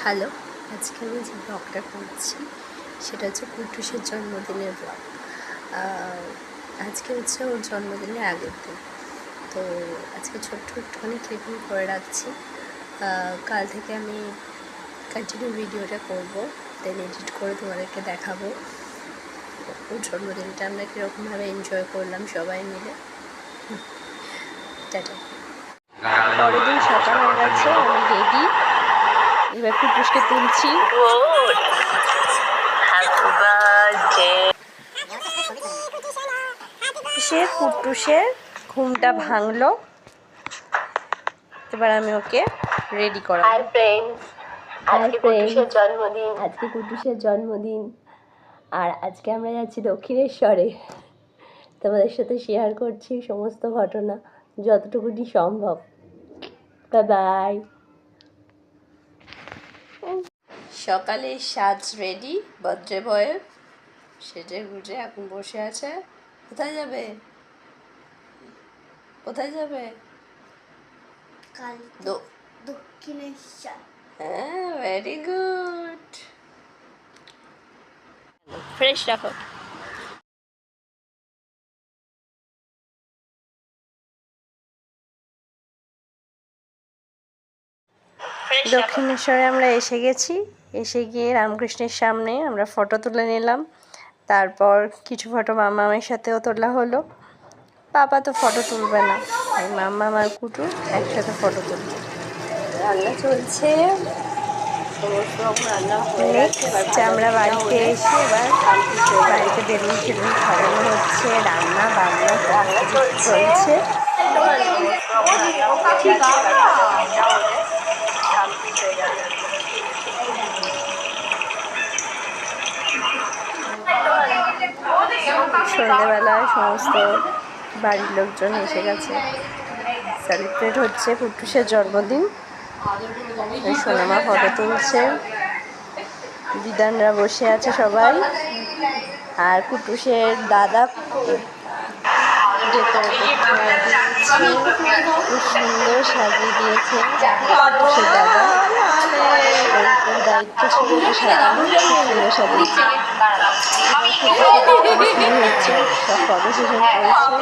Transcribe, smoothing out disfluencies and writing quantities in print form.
Hello, আজকে আমি যে ব্লগটা করছি সেটা হচ্ছে কুটুসের জন্মদিনের ব্লগ। আজকে হচ্ছে ওর জন্মদিনের আগের দিন, তো আজকে ছোট্ট একটুখানি ক্লিপিং করে রাখছি। কাল থেকে আমি কন্টিনিউ ভিডিওটা করব, দেন এডিট করে তোমাদেরকে দেখাবো ওর জন্মদিনটা আমরা কীরকমভাবে এনজয় করলাম সবাই মিলে। টাটা। পরের দিন সকাল হয়ে গেছে, আমি রেডি, এবার কুটুসকে তুলছি। সে কুটুসের ঘুমটা ভাঙলো, এবার আমি ওকে রেডি করাবো। আজকে কুটুসের জন্মদিন, আর আজকে আমরা যাচ্ছি দক্ষিণেশ্বরে। তোমাদের সাথে শেয়ার করছি সমস্ত ঘটনা যতটুকুনি সম্ভব। Bye bye. সকালে সাজ রেডি, বার্থডে বয়ের সেজে গুজে এখন বসে আছে। কোথায় যাবে? কোথায় যাবে? দক্ষিণেশ্বর। হ্যাঁ, ভেরি গুড। ফ্রেশ রাখো। দক্ষিণেশ্বরে আমরা এসে গেছি। এসে গিয়ে রামকৃষ্ণের সামনে আমরা ফটো তুলে নিলাম। তারপর কিছু ফটো মামামের সাথেও তোলা হলো। পাপা তো ফটো তুলবে না, তাই মাম্মা আর কুটু একসাথে ফটো তুলবে। রান্না চলছে, সমস্ত রকম রান্না হয়ে গেছে। আমরা বাড়িতে এসে এবার বাড়িতে বেলুন টেলুন সাজানো হচ্ছে, রান্না বান্না চলছে। সন্ধ্যেবেলায় সমস্ত বাড়ির লোকজন এসে গেছে, সেলিব্রেট হচ্ছে কুটুসের জন্মদিন। সোনামা ফটো তুলছে, বিধানরা বসে আছে সবাই, আর কুটুসের দাদা খুব সুন্দর সাজিয়ে দিয়েছে। কুটুসের দাদা দায়িত্ব ছিল সাজানো, সুন্দর সাজিয়েছে। শুরু হচ্ছে, সব ফটো সেশন করেছে।